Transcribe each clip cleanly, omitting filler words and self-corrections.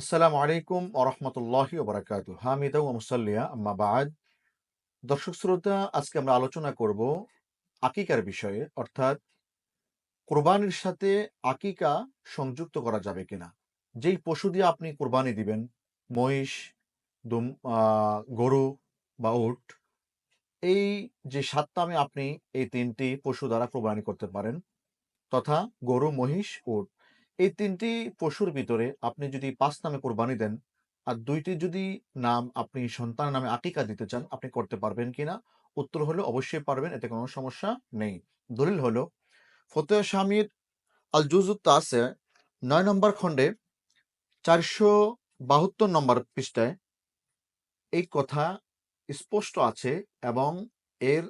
আসসালামু আলাইকুম ওরহমতুল্লাহি ওবরাকাতু হামিদা ও মুসাল্লিয়া আম্মা বাদ। দর্শক শ্রোতা, আজকে আমরা আলোচনা করব আকিকার বিষয়ে, অর্থাৎ কোরবানির সাথে আকিকা সংযুক্ত করা যাবে কিনা। যেই পশু দিয়ে আপনি কোরবানি দিবেন, মহিষ, গরু বা উট, এই যে সাতটা আপনি এই তিনটি পশু দ্বারা কোরবানি করতে পারেন, তথা গরু, মহিষ, উট। এই ৩ টি পশুর ভিতরে আপনি যদি ৫ নামে কোরবানি দেন, আর ২ টি যদি নাম আপনি সন্তানের নামে আকিকা দিতে চান, আপনি করতে পারবেন কিনা? উত্তর হলো অবশ্যই পারবেন, এতে কোনো সমস্যা নেই। দলিল হলো ফতোয়া শামির আল জুজুত তাসে ৯ নম্বর খণ্ডে ৪৭২ নম্বর পৃষ্ঠায় এই কথা স্পষ্ট আছে এবং এর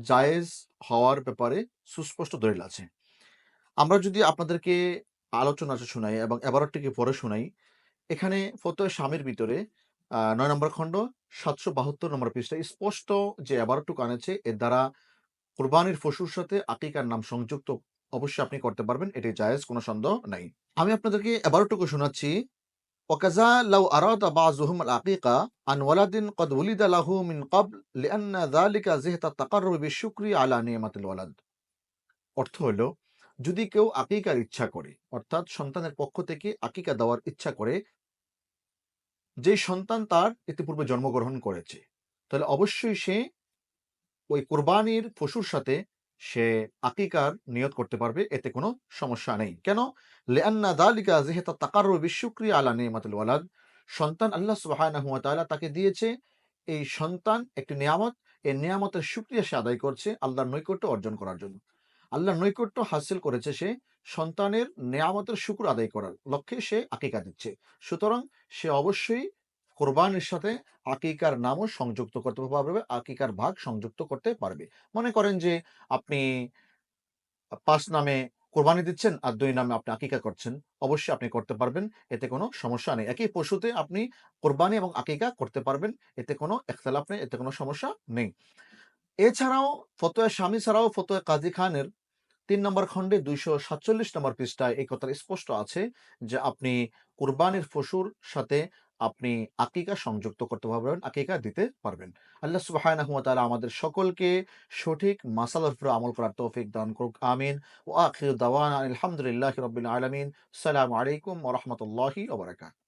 জায়েজ হওয়ার ব্যাপারে সুস্পষ্ট দলিল আছে। আমরা যদি আপনাদেরকে আলোচনাটা শোনাই এবং এবারটিকে পড়ে শোনাই, এখানে ফতোয়া শামির ভিতরে ৯ নম্বর খণ্ড ৭৭২ নম্বর পৃষ্ঠায় স্পষ্ট যে এবারটুকু আনেছে, এর দ্বারা কুরবানির পশুর সাথে আকিকার নাম সংযুক্ত অবশ্যই আপনি করতে পারবেন। এটি জায়েজ, কোনো সন্দেহ নাই। আমি আপনাদেরকে এবারটুকু শোনাচ্ছি। ওয়াকাযা লাউ আরাদা বাযুহুম আল আকিকা আন ওয়ালাদিন ক্বাদ উলিদা লাহু মিন ক্বাবল লিআন্না যালিকা যিহতা তাকাররুব বিশুকরি আলা নি'মাতিল ওয়ালাদ। অর্থ হলো, যদি কেউ আকিকার ইচ্ছা করে, অর্থাৎ সন্তানের পক্ষ থেকে আকিকা দেওয়ার ইচ্ছা করে, যে সন্তান তার ইতিপূর্বে জন্মগ্রহণ করেছে, তাহলে অবশ্যই সে ওই কোরবানির পশুর সাথে সে আকিকার নিয়ত করতে পারবে, এতে কোনো সমস্যা নেই। কেন? লিআন্না যালিকা যিহতা তাকাররুব বিশুকরি আলা নি'মাতিল ওয়ালাদ। সন্তান আল্লাহ সুবহানাহু ওয়া তাআলা তাকে দিয়েছে, এই সন্তান একটি নিয়ামত। এই নিয়ামতের শুকরিয়া সে আদায় করছে আল্লাহর নৈকট্য অর্জন করার জন্য। আল্লাহর নৈকট্য হাসিল করেছে সে সন্তানের নেয়ামতের শুকর আদায় করার লক্ষ্যে সে আকিকা দিচ্ছে। সুতরাং সে অবশ্যই কোরবানির সাথে আকিকার নামও সংযুক্ত করতে পারবে, আকিকার ভাগ সংযুক্ত করতে পারবে। মনে করেন যে আপনি ৫ নামে কোরবানি দিচ্ছেন আর ২ নামে আপনি আকিকা করছেন। অবশ্যই আপনি করতে পারবেন। এতে কোনো সমস্যা নেই। একই পশুতে আপনি কোরবানি এবং আকিকা করতে পারবেন। এতে কোনো ইখতিলাফ নেই, এতে কোনো সমস্যা নেই। এছাড়াও ফতোয়া শামী ছাড়াও ফতোয়া কাজী খানের ৩ নম্বর খণ্ডে ২৪৭ নম্বর পৃষ্ঠায় এই কথাটা স্পষ্ট আছে যে আপনি কুরবানির পশুর সাথে আপনি আকিকা সংযুক্ত করতে পারবেন, আকিকা দিতে পারবেন। আল্লাহ সুবহানাহু ওয়া তাআলা আমাদের সকলকে সঠিক মাসালার উপরে আমল করার তৌফিক দান করুক। আমিন। ওয়া আখিরু দাওয়ানা আলহামদুলিল্লাহি রাব্বিল আলামিন। আসসালামু আলাইকুম ওয়া রাহমাতুল্লাহি ওয়া বারাকাতুহু।